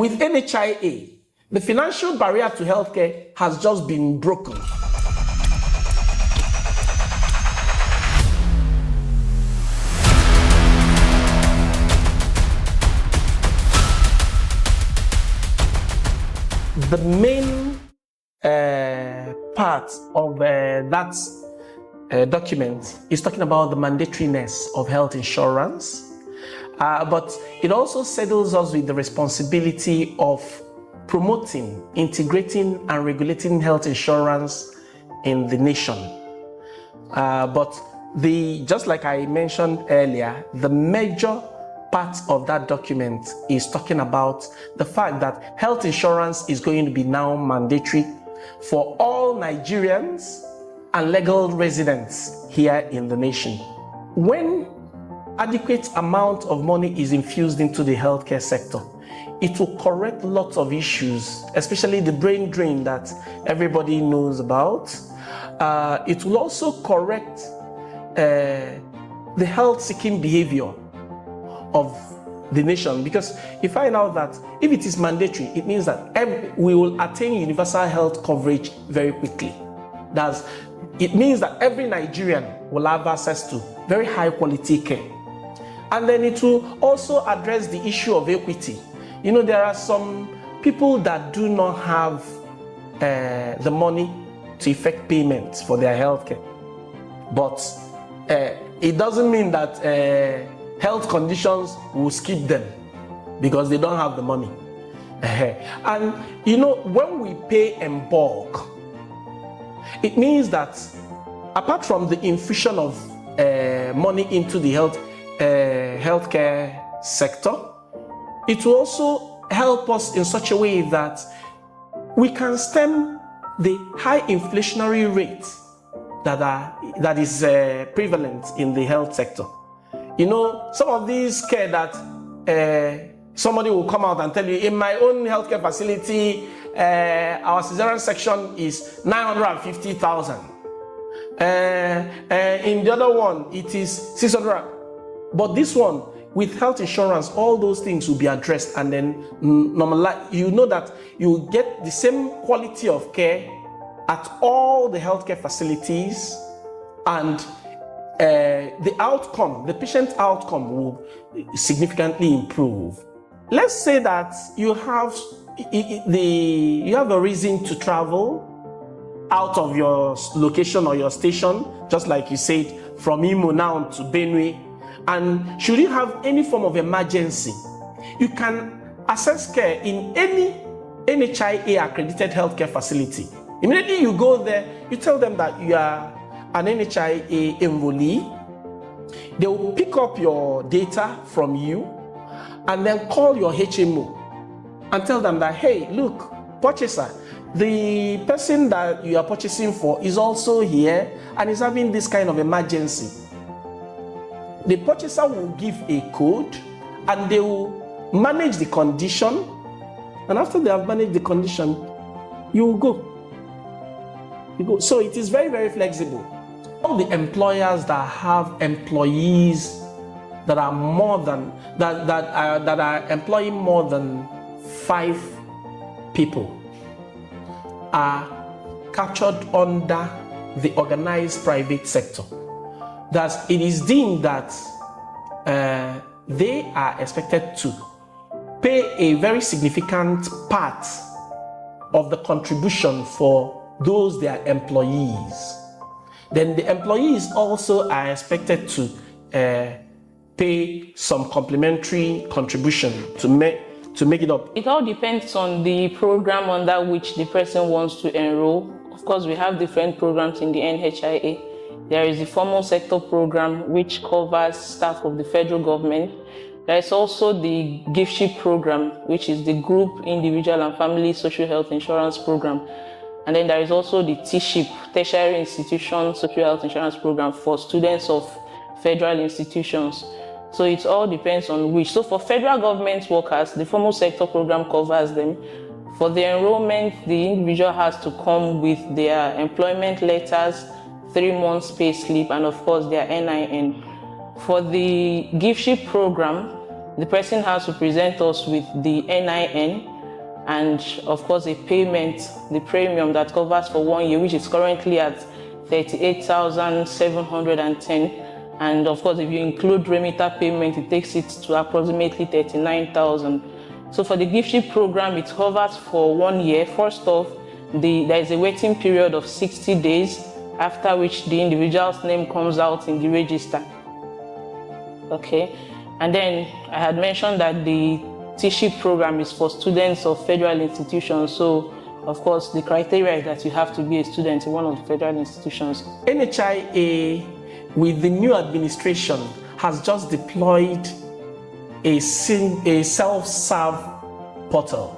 with NHIA, the financial barrier to healthcare has just been broken. The main part of that document is talking about the mandatoriness of health insurance, but it also saddles us with the responsibility of promoting, integrating, and regulating health insurance in the nation. But just like I mentioned earlier, the major part of that document is talking about the fact that health insurance is going to be now mandatory for all Nigerians and legal residents here in the nation. When adequate amount of money is infused into the healthcare sector, it will correct lots of issues, especially the brain drain that everybody knows about. It will also correct the health-seeking behavior of the nation, because you find out that if it is mandatory, it means that we will attain universal health coverage very quickly. It means that every Nigerian will have access to very high quality care. And then it will also address the issue of equity. You know, there are some people that do not have the money to effect payments for their health care. But it doesn't mean that health conditions will skip them because they don't have the money. And you know, when we pay in bulk, it means that apart from the infusion of money into the healthcare sector, it will also help us in such a way that we can stem the high inflationary rate that is prevalent in the health sector. You know, some of these care that somebody will come out and tell you, in my own healthcare facility, our cesarean section is 950,000. In the other one, it is 600. But this one, with health insurance, all those things will be addressed, and then you know that you will get the same quality of care at all the healthcare facilities, and the patient outcome will significantly improve. Let's say that you have a reason to travel out of your location or your station, just like you said, from Imo now to Benue, and should you have any form of emergency, you can access care in any NHIA accredited healthcare facility. Immediately you go there, you tell them that you are an NHIA enrollee. They will pick up your data from you and then call your HMO and tell them that, hey, look, purchaser, the person that you are purchasing for is also here and is having this kind of emergency. The purchaser will give a code and they will manage the condition, and after they have managed the condition, you will go. So it is very, very flexible. All the employers that have employees that are employing more than 5 people are captured under the organized private sector. That it is deemed that they are expected to pay a very significant part of the contribution for those their employees. Then the employees also are expected to pay some complementary contribution to make it up. It all depends on the program under which the person wants to enroll. Of course, we have different programs in the NHIA. There is the formal sector program, which covers staff of the federal government. There is also the giftship program, which is the group, individual, and family social health insurance program. And then there is also the T-SHIP, tertiary institution social health insurance program for students of federal institutions. So it all depends on which. So for federal government workers, the formal sector program covers them. For the enrollment, the individual has to come with their employment letters, 3 months pay slip, and of course their NIN. For the giftship program, the person has to present us with the NIN and of course a payment, the premium that covers for 1 year, which is currently at 38,710. And of course, if you include remitter payment, it takes it to approximately 39,000. So for the gift ship program, it covers for 1 year. First off, there is a waiting period of 60 days, after which the individual's name comes out in the register. Okay, and then I had mentioned that the T-ship program is for students of federal institutions. So of course, the criteria is that you have to be a student in one of the federal institutions. NHIA, with the new administration, has just deployed a self-serve portal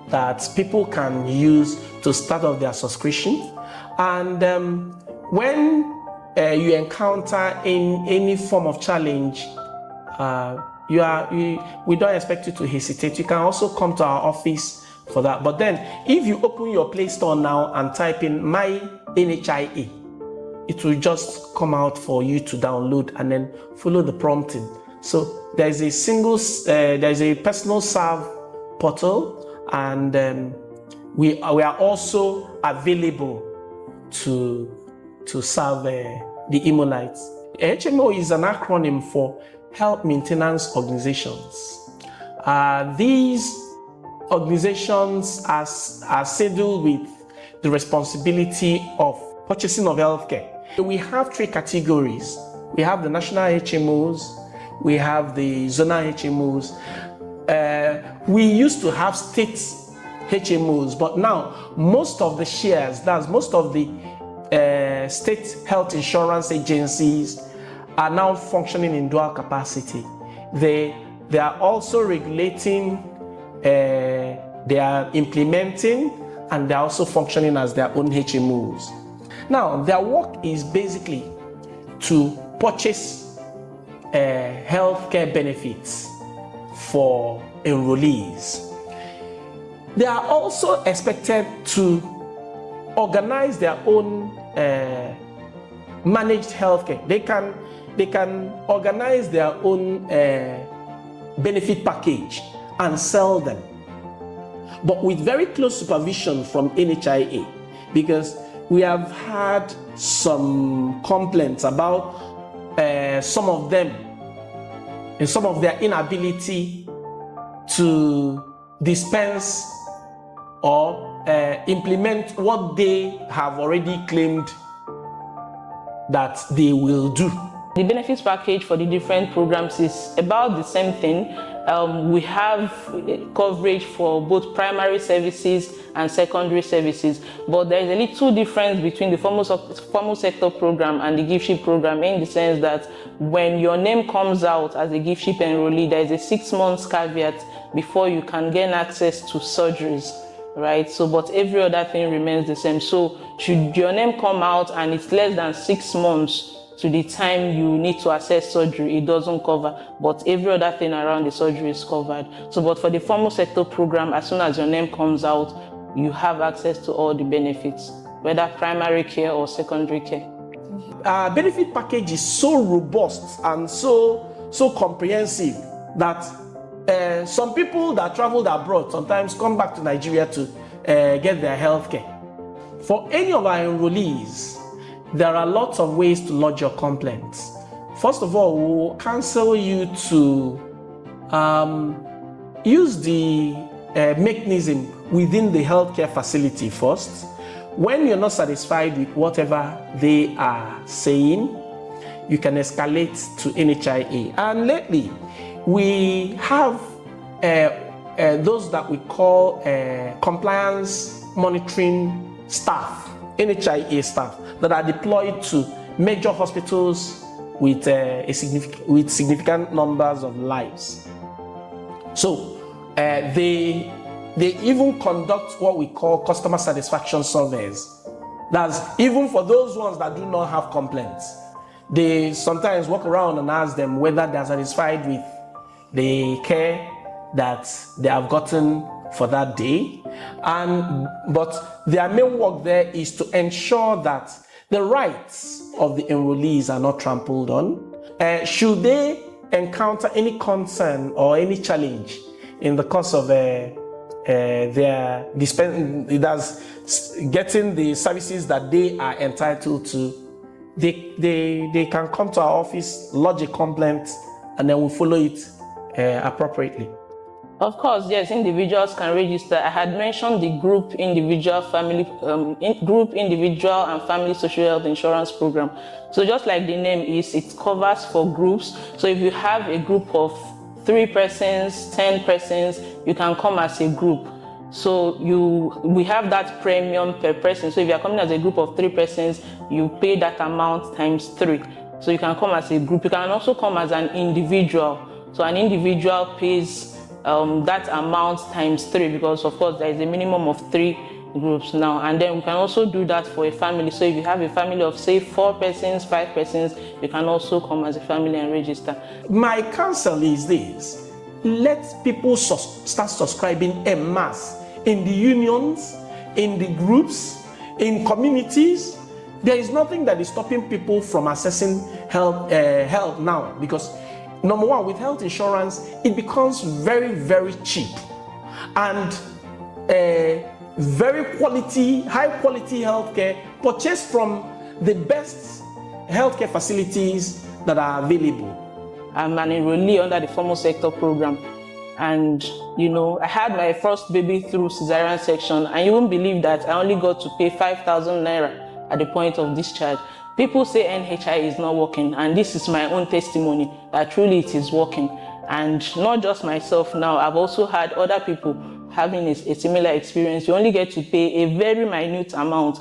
that people can use to start off their subscription. And when you encounter in any form of challenge, we don't expect you to hesitate. You can also come to our office for that. But then, if you open your Play Store now and type in My NHIA, it will just come out for you to download and then follow the prompting. So there's a personal serve portal, and we are also available to serve the Imolites. HMO is an acronym for Health Maintenance Organizations. These organizations are saddled with the responsibility of purchasing of healthcare. We have 3 categories. We have the national HMOs, we have the zonal HMOs. We used to have state HMOs, but now most of the shares, that's most of the state health insurance agencies, are now functioning in dual capacity. They are also regulating, they are implementing, and they're also functioning as their own HMOs. Now, their work is basically to purchase healthcare benefits for enrollees. They are also expected to organize their own managed healthcare. They can organize their own benefit package and sell them, but with very close supervision from NHIA, because we have had some complaints about some of them and some of their inability to dispense or implement what they have already claimed that they will do. The benefits package for the different programs is about the same thing. We have coverage for both primary services and secondary services, but there is a little difference between the formal sector program and the gift ship program, in the sense that when your name comes out as a gift ship enrollee, there is a 6 months caveat before you can gain access to surgeries, right? So, but every other thing remains the same. So, should your name come out and it's less than 6 months to the time you need to access surgery, it doesn't cover, but every other thing around the surgery is covered. So, but for the formal sector program, as soon as your name comes out, you have access to all the benefits, whether primary care or secondary care. Benefit package is so robust and so comprehensive that some people that traveled abroad sometimes come back to Nigeria to get their health care. For any of our enrollees, there are lots of ways to lodge your complaints. First of all, we'll counsel you to use the mechanism within the healthcare facility first. When you're not satisfied with whatever they are saying, you can escalate to NHIA. And lately, we have those that we call compliance monitoring staff, NHIA staff, that are deployed to major hospitals with significant numbers of lives. So they even conduct what we call customer satisfaction surveys. That's even for those ones that do not have complaints. They sometimes walk around and ask them whether they're satisfied with the care that they have gotten for that day. But their main work there is to ensure that the rights of the enrollees are not trampled on. Should they encounter any concern or any challenge in the course of their getting the services that they are entitled to, they can come to our office, lodge a complaint, and then we'll follow it appropriately. Of course, yes, individuals can register. I had mentioned the group individual and family social health insurance program. So just like the name is, it covers for groups. So if you have a group of 3 persons, 10 persons, you can come as a group. So we have that premium per person. So if you're coming as a group of 3 persons, you pay that amount times 3. So you can come as a group. You can also come as an individual. So an individual pays that amount times 3, because of course there is a minimum of 3 groups now. And then we can also do that for a family. So if you have a family of say 4 persons, 5 persons, you can also come as a family and register. My counsel is this: let people start subscribing en masse in the unions, in the groups, in communities. There is nothing that is stopping people from accessing help now, because number one, with health insurance, it becomes very, very cheap and very high quality healthcare purchased from the best healthcare facilities that are available. I'm an enrollee under the formal sector program, and I had my first baby through cesarean section, and you won't believe that I only got to pay 5,000 naira at the point of discharge. People say NHIA is not working, and this is my own testimony that truly it is working. And not just myself now, I've also had other people having a similar experience. You only get to pay a very minute amount